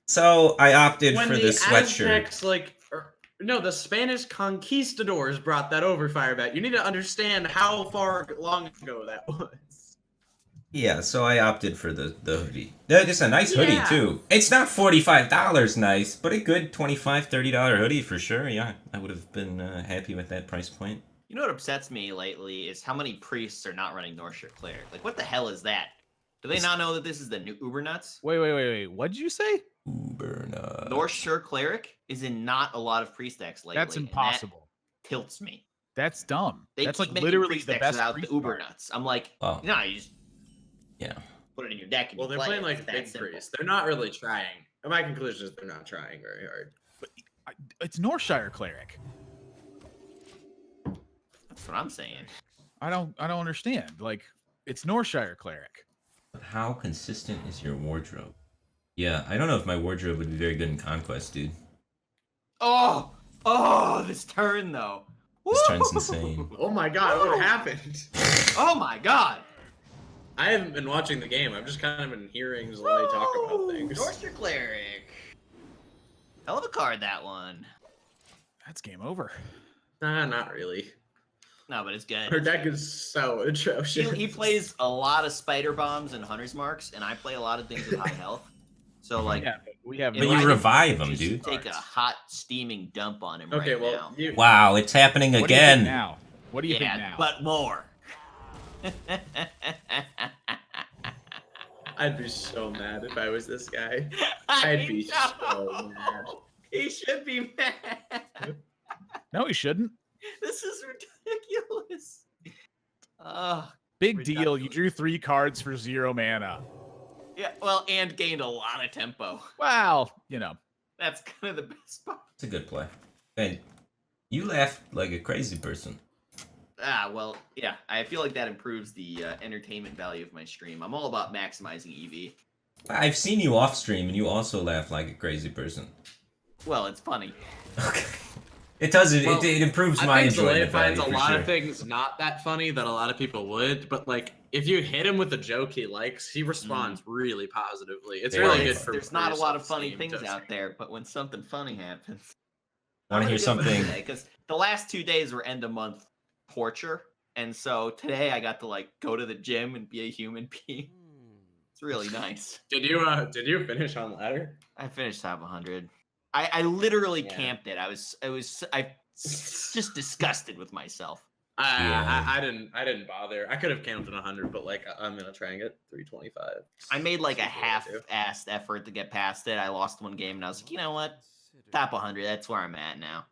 So I opted When for the the sweatshirt. Aztecs, no, the Spanish conquistadors brought that over, Firebat. You need to understand how far long ago that was. Yeah, so I opted for the hoodie. It's a nice hoodie Yeah. too. It's not $45 nice, but a good $25-$30 hoodie for sure. Yeah, I would have been happy with that price point. You know what upsets me lately is how many priests are not running Northshire Cleric. Like, what the hell is that? Do they not know that this is the new Uber Nuts? Wait. What did you say? Uber nuts. Northshire Cleric is in not a lot of priest decks lately. That's impossible. That tilts me. That's dumb. They That's keep like making literally priest the decks best without the priest Uber card. Nuts. I'm like, Oh. no, you just Yeah. put it in your deck and Well, you they're play playing it. like It's big that simple. priests. They're not really trying. My conclusion is they're not trying very hard. It's Northshire Cleric. That's what I'm saying. I don't understand. Like, it's Northshire Cleric. But how consistent is your wardrobe? Yeah, I don't know if my wardrobe would be very good in Conquest, dude. Oh, this turn though. This turn's insane. Oh my god, what happened? Oh my god. I haven't been watching the game. I've just kind of been hearing Zalae talk about things. Northshire Cleric. Hell of a card, that one. That's game over. Nah, not really. No, but it's good. Her deck is so atrocious. He plays a lot of spider bombs and hunter's marks, and I play a lot of things with high health. So like, Yeah, we have. But But I you can revive him, just dude. take a hot steaming dump on him Okay, right well, now. you, Wow, it's happening What do you think again. now? What do you think now? but more. I'd be so mad if I was this guy. I'd be so mad. He should be mad. No, he shouldn't. This is ridiculous. Big deal. You Ridiculous. drew 3 cards for 0 mana. Yeah, well, and gained a lot of tempo. Well, you know. That's kind of the best part. It's a good play. And you laughed like a crazy person. Well, yeah. I feel like that improves the entertainment value of my stream. I'm all about maximizing EV. I've seen you off stream and you also laugh like a crazy person. Well, it's funny. Okay. It does. Well, It improves I my think enjoyment Zalae finds value a for lot sure. of things not that funny that a lot of people would, but like if you hit him with a joke he likes, he responds really positively. It's Very really good funny. for. There's not a lot of funny things out there, but when something funny happens, Want to hear something? Because the last 2 days were end of month torture, and so today I got to like go to the gym and be a human being. It's really nice. Did you finish on ladder? I finished top 100. I literally Yeah. camped it. I just disgusted with myself. Yeah. I didn't bother. I could have counted 100, but like I'm gonna try and get 325. I made like a That's what I do. half-assed effort to get past it. I lost one game, and I was like, you know what? Top 100. That's where I'm at now.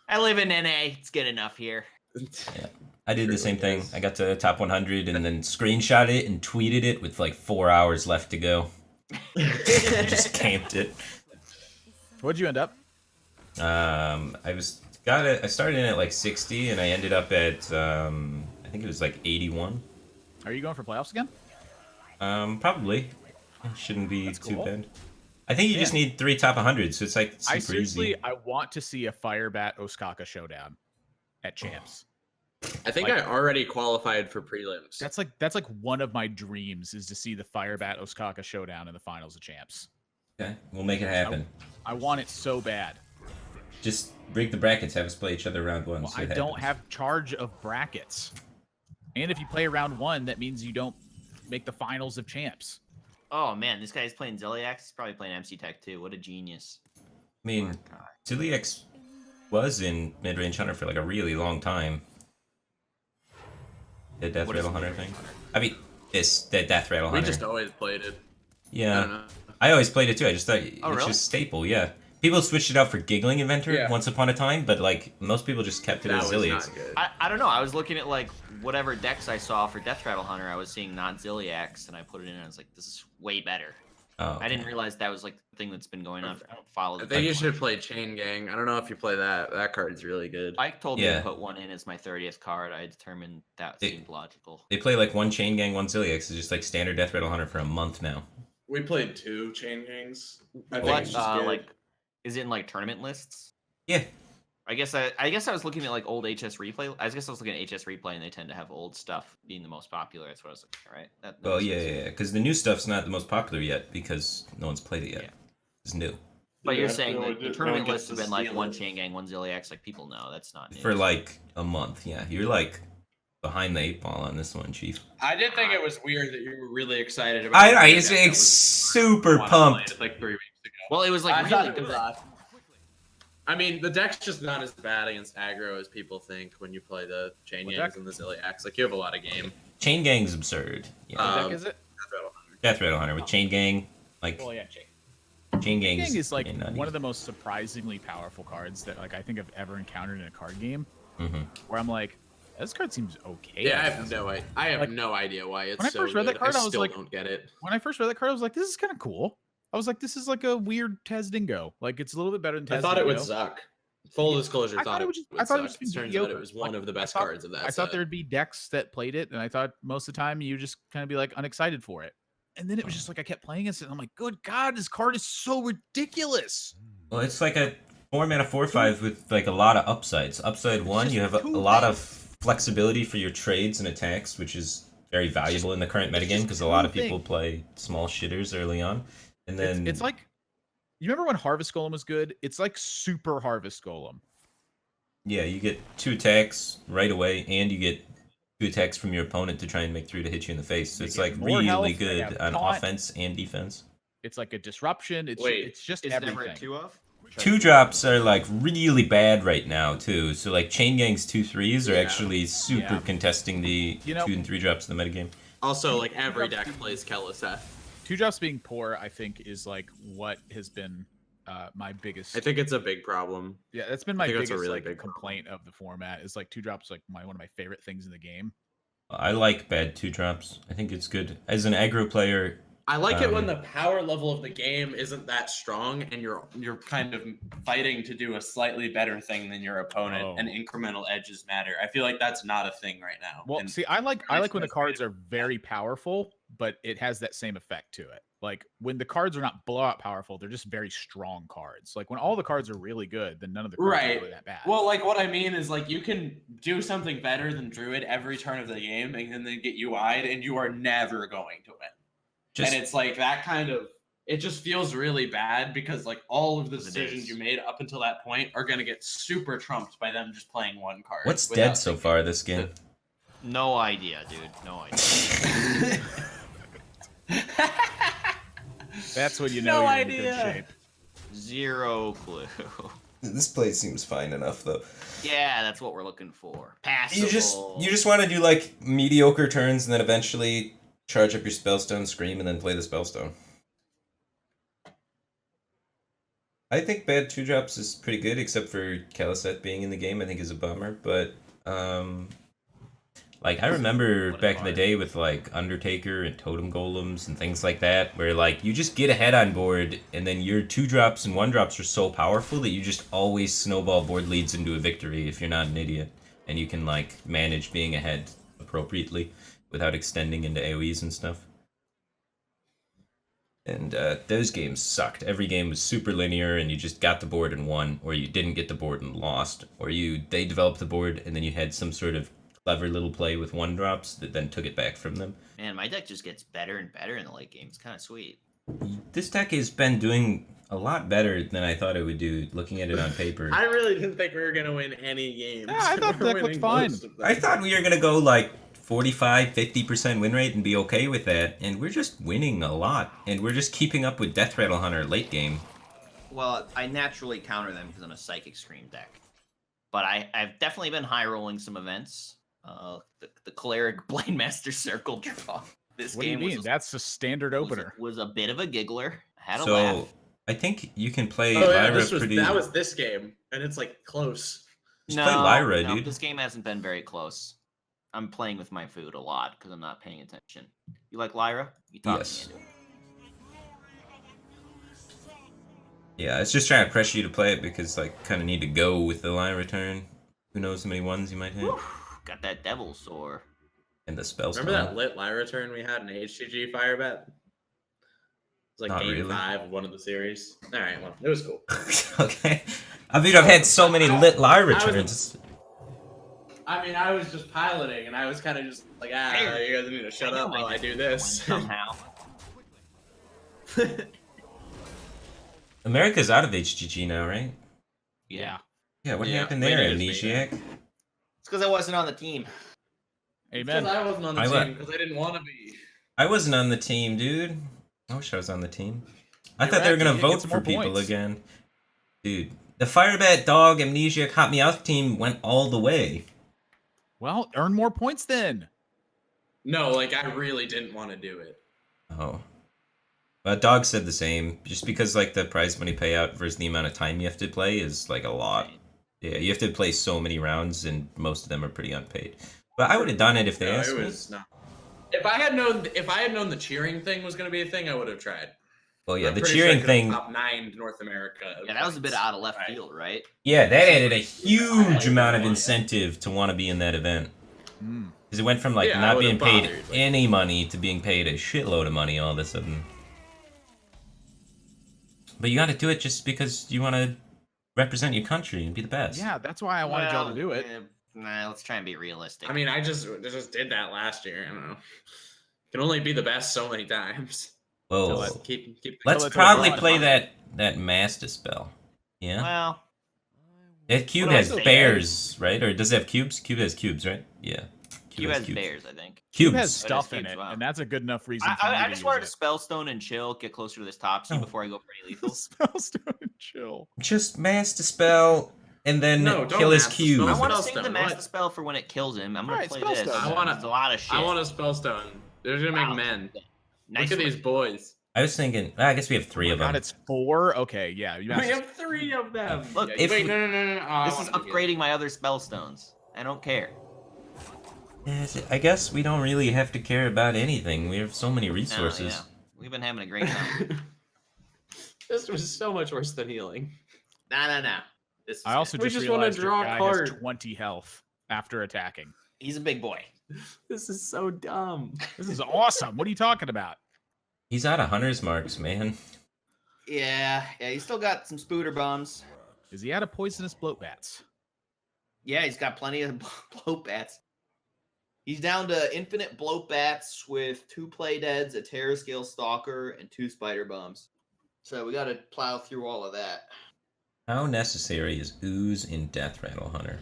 I live in NA. It's good enough here. Yeah. I did the Truly same thing. is. I got to top 100 and then screenshot it and tweeted it with like 4 hours left to go. I just camped it. What'd you end up? I started in at like 60 and I ended up at I think it was like 81. Are you going for playoffs again? Probably. It shouldn't be That's too cool. bad. I think you just need 3 top 100s, so it's like super I seriously, easy. I want to see a Firebat Osaka showdown at champs. I think Like- I already qualified for prelims. That's like one of my dreams is to see the Firebat Osaka showdown in the finals of champs. Okay, we'll make it happen. I want it so bad. Just break the brackets, have us play each other round one. Well, see I what don't happens. have charge of brackets. And if you play round 1, that means you don't make the finals of champs. Oh man, this guy's playing Ziliax. He's probably playing MC Tech too. What a genius. I mean, Ziliax was in mid-range hunter for like a really long time. The Death What is Rattle Hunter mid-range thing. I mean, the Death Rattle We Hunter. just always played it. I don't Yeah, know. I always played it too. I just thought Oh, it's really? just staple. Yeah, people switched it out for Giggling Inventor Yeah. once upon a time, but like most people just kept it That as was Ziliax. not good. I don't know. I was looking at like whatever decks I saw for Death Rattle Hunter. I was seeing not Ziliax, and I put it in, and I was like, this is way better. Oh, I didn't realize that was like the thing that's been going on. I don't follow. I the think you deck should much. play Chain Gang. I don't know if you play that. That card's really good. Ike told me Yeah. to put one in as my 30th card. I determined that It- seemed logical. They play like one Chain Gang, one Ziliax. It's just like standard Death Rattle Hunter for a month now. We played 2 Chain Gangs. I think What? it's just good. Like, is it in like tournament lists? Yeah, I guess I was looking at like old HS replay. I guess I was looking at HS replay, and they tend to have old stuff being the most popular. That's what I was looking at, right? That Well, makes yeah, sense. yeah, because the new stuff's not the most popular yet because no one's played it yet. Yeah. It's new. But you're Yeah, saying no that the one tournament gets list has to been like steal one it. chain gang, one Ziliax. Like people know that's not news. For like a month, yeah. You're like behind the 8 ball on this one, Chief. I did think it was weird that you were really excited about. I the it's deck that was super on pumped. played, like 3 weeks ago. Well, it was like I thought really it was good. awesome. I mean, the deck's just not as bad against aggro as people think when you play the chain What gangs deck? and the Ziliacs. Like you have a lot of game. Chain Gang's absurd. Yeah. What Um, deck is it? Death Rattle Hunter with Chain Gang, like Well, yeah, Chain Chain Gang Gang is like pretty nutty. one of the most surprisingly powerful cards that like I think I've ever encountered in a card game. Mhm. Where I'm like, this card seems okay. Yeah, I I have guess. no idea. I have Like, no idea why it's when I so first read that good. card, I was still like- don't get it. When I first read that card, I was like, this is kind of cool. I was like, this is like a weird Tazdingo. Like it's a little bit better than Tazdingo. I thought it would suck. Full disclosure, I thought it would just. I thought it would suck. just be Turns out mediocre. it was one Like, of the best I thought- cards of that. I thought set. there'd be decks that played it, and I thought most of the time you just kind of be like unexcited for it. And then it was just like I kept playing it, and I'm like, good God, this card is so ridiculous. Well, it's like a 4-mana 4/5 with like a lot of upsides. Upside one, just you have a too lot big. of flexibility for your trades and attacks, which is very valuable in the current it's metagame just because a lot too of people big. play small shitters early on. And then It's like, you remember when Harvest Golem was good? It's like Super Harvest Golem. yeah, you get 2 attacks right away, and you get 2 attacks from your opponent to try and make 3 to hit you in the face. So They it's get like more really health, they good have on taunt. offense and defense. It's like a disruption. Wait, it's just Is everything. never at 2 of? 2 drops are like really bad right now too. So like Chain Gang's 2/3s are Yeah. actually super Yeah. contesting the You know- 2 and 3 drops in the metagame. Also, like every deck plays Keliseth. 2 drops being poor, I think, is like what has been my biggest. I think it's a big problem. Yeah, that's been my think that's biggest a really like big complaint of the format. Is like 2 drops like one of my favorite things in the game. I like bad 2 drops. I think it's good as an aggro player. I like it when Um, the power level of the game isn't that strong, and you're kind of fighting to do a slightly better thing than your opponent, Oh. and incremental edges matter. I feel like that's not a thing right now. Well, And see, I like when the that's cards are very powerful, but it has that same effect to it. Like when the cards are not blowout powerful, they're just very strong cards. Like when all the cards are really good, then none of the cards Right. are really that bad. well, like what I mean is like you can do something better than Druid every turn of the game, and then get UI'd, and you are never going to win. Just And it's like that kind of. It just feels really bad because like all of the It decisions is. you made up until that point are gonna get super trumped by them just playing one card. what's without dead so thinking. far this game? No idea, dude. No idea. That's when you No know you're idea. in good shape. Zero clue. This play seems fine enough though. Yeah, that's what we're looking for. Passable. You just want to do like mediocre turns and then eventually charge up your spellstone, scream, and then play the spellstone. I think bad 2 drops is pretty good, except for Keliseth being in the game. I think is a bummer, but like I remember What a back in the card. day with like Undertaker and Totem Golems and things like that, where like you just get ahead on board, and then your 2 drops and 1 drops are so powerful that you just always snowball board leads into a victory if you're not an idiot, and you can like manage being ahead appropriately without extending into AoEs and stuff. And those games sucked. Every game was super linear, and you just got the board and won, or you didn't get the board and lost, or they developed the board and then you had some sort of clever little play with 1 drops that then took it back from them. Man, my deck just gets better and better in the late game. It's kind of sweet. This deck has been doing a lot better than I thought it would do, looking at it on paper. I really didn't think we were gonna win any games. Yeah, I thought the We're deck looked winning fine. most of them. I thought we were going to go like 45-50% win rate and be okay with that, and we're just winning a lot, and we're just keeping up with Death Rattle Hunter late game. Well, I naturally counter them because I'm a Psychic Scream deck. But I've definitely been high rolling some events. The Cleric Blindmaster Circle draw. This What do you game mean? That's a standard opener. was a bit of a giggler. Had a So laugh. I think you can play Oh yeah, Lyra pretty. that was this game, and it's like close. Just play Lyra, no, dude. This game hasn't been very close. I'm playing with my food a lot because I'm not paying attention. You like Lyra? You talk Yes. me into it. Yeah, it's just trying to pressure you to play it because like kind of need to go with the Lyra turn. Who knows how many ones you might hit, Got that devil sore. and the spell. Remember that lit Lyra turn we had in HGG Firebat? It was like Not game really. 5 of one of the series. All right, well, it was cool. Okay. I mean, I've had so many lit lie was- returns. I mean, I was just piloting, and I was kind of just like, you guys need to shut up while I do this. Somehow. America's out of HGG now, right? Yeah. Yeah, what Yeah, happened they there, knew this Amnesiac? It's because I wasn't on the team. Because Amen. I wasn't on the I team because I didn't want to be. I wasn't on the team, dude. I wish I was on the team. I You're thought they were right, gonna you get vote some for more people points. again. Dude, the Firebat dog Amnesiac Hot Me Out team went all the way. Well, earn more points then. No, like I really didn't want to do it. Oh. But dog said the same. Just because like the prize money payout versus the amount of time you have to play is like a lot. Yeah, you have to play so many rounds, and most of them are pretty unpaid. But I would have done it if they No, asked it me. was not. If I had known the cheering thing was going to be a thing, I would have tried. Well, yeah, I'm the pretty cheering sure I could've thing. top 9 North America. Yeah, that was a bit points. out of left Right. field, right? Yeah, that added a I huge amount of wanted it. incentive to want to be in that event. Mm. Because it went from like Yeah, I not would've being paid bothered, like- any money to being paid a shitload of money all of a sudden. But you got to do it just because you want to represent your country and be the best. Yeah, that's why I wanted y'all to do it. Nah, let's try and be realistic. I mean, I just did that last year. I don't know. Can only be the best so many times. Whoa. Just keep Let's it's probably overall. play that master spell. Yeah. well, That cube what do I has say? bears, right? Or does it have cubes? Cube has cubes, right? Yeah. Cube has bears, I think. Cubes. Cube has stuff in cubes, it, wow. and that's a good enough reason for me I to just use wanted to it. spellstone and chill, get closer to this top seed Oh. before I go for any lethals. Spellstone and chill. Just master spell and then No, don't kill his master cube. spell. I want to Spellstone, save the what? master spell for when it kills him. I'm gonna Alright, play this. spellstone. I wanna- There's a lot of shit. I want a spellstone. They're gonna Wow. make men. Nice Look at one. these boys. I was thinking, I guess we have three of them. God, it's 4. Okay, yeah. You We master- have 3 of them. Look, if wait, we- no. Oh, This is upgrading my other spellstones. I don't care. Yes, I guess we don't really have to care about anything. We have so many No, resources. yeah. We've been having a great time. This was so much worse than healing. nah. This is I also good. We just just wanna realized your draw a guy card. has 20 health after attacking. He's a big boy. This is so dumb. This is awesome. What are you talking about? He's out of hunter's marks, man. Yeah, he's still got some spooter bombs. Is he out of poisonous bloat bats? Yeah, he's got plenty of bloat bats. He's down to infinite bloat bats with 2 play deads, a terror scale stalker, and 2 spider bombs. So we got to plow through all of that. How necessary is ooze in Death Rattle Hunter?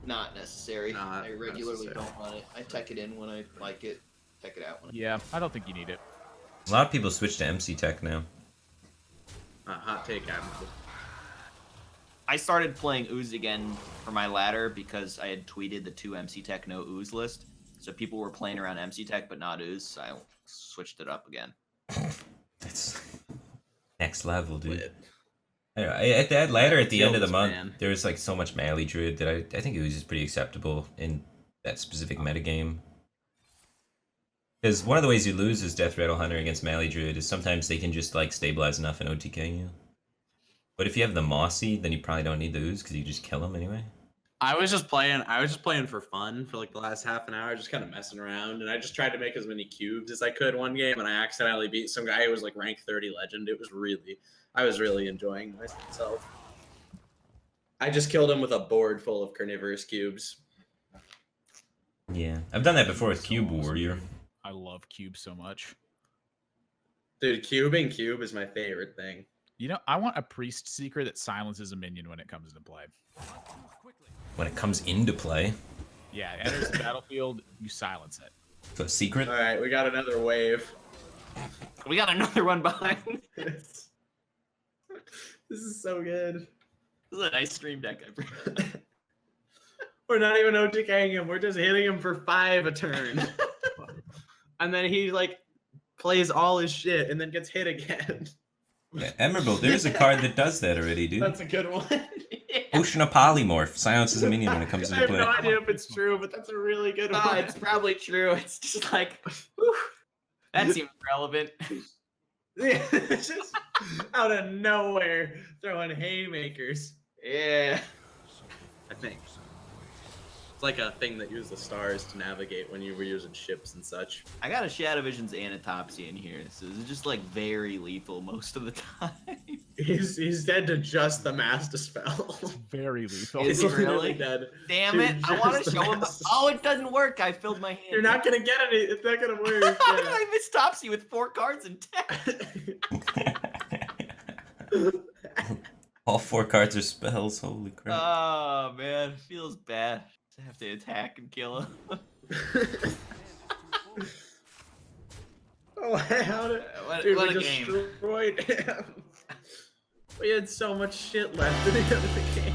Not necessary. Not I regularly necessary. don't run it. I tech it in when I like it. Tech it out when Yeah, I don't think you need it. A lot of people switch to MC Tech now. Hot take, Admirable. I started playing ooze again for my ladder because I had tweeted the 2 MC Tech no ooze list. So people were playing around MC Tech but not ooze, so I switched it up again. That's next level, dude. Lit. At that ladder at the end of the Kills, month, man. there was like so much melee druid that I think ooze is pretty acceptable in that specific metagame. Because one of the ways you lose as Death Rattle Hunter against melee druid is sometimes they can just like stabilize enough and OTK you. But if you have the Mossy, then you probably don't need the ooze because you just kill them anyway. I was just playing for fun for like the last half an hour, just kind of messing around, and I just tried to make as many cubes as I could one game, and I accidentally beat some guy who was like rank 30 legend. I was really enjoying myself. I just killed him with a board full of carnivorous cubes. Yeah, I've done that before with So Cube awesome. Warrior. I love cube so much. Dude, cubing cube is my favorite thing. You know, I want a priest seeker that silences a minion when it comes into play. When it comes into play. Yeah, it enters the battlefield, you silence it. So a secret? All right, we got another wave. We got another one behind. This is so good. This is a nice stream deck. We're not even OTKing him. We're just hitting him for 5 a turn. And then he like plays all his shit and then gets hit again. Yeah, Admirable, there's a card that does that already, dude. That's a good one. Ocean of Polymorph silences a minion when it comes I into have play. no idea if it's true, but that's a really good one. It's probably true. It's just like, whew, that seems relevant. Yeah, it's just out of nowhere throwing haymakers. Yeah. I think. It's like a thing that used the stars to navigate when you were using ships and such. I got a Shadow Vision's Anatopsy in here, so it's just like very lethal most of the time. He's dead to just the Master Spell. Very lethal. Is He's he really? literally dead. Damn to it! I want just to the show him. Master Oh, it doesn't work. I filled my hand. You're not gonna get any. It's not gonna work. I missed Topsy with 4 cards and 10. All 4 cards are spells. Holy crap. Oh man, it feels bad to have to attack and kill him. Oh, how did What dude, a we game. destroyed him. We had so much shit left in the end of the game.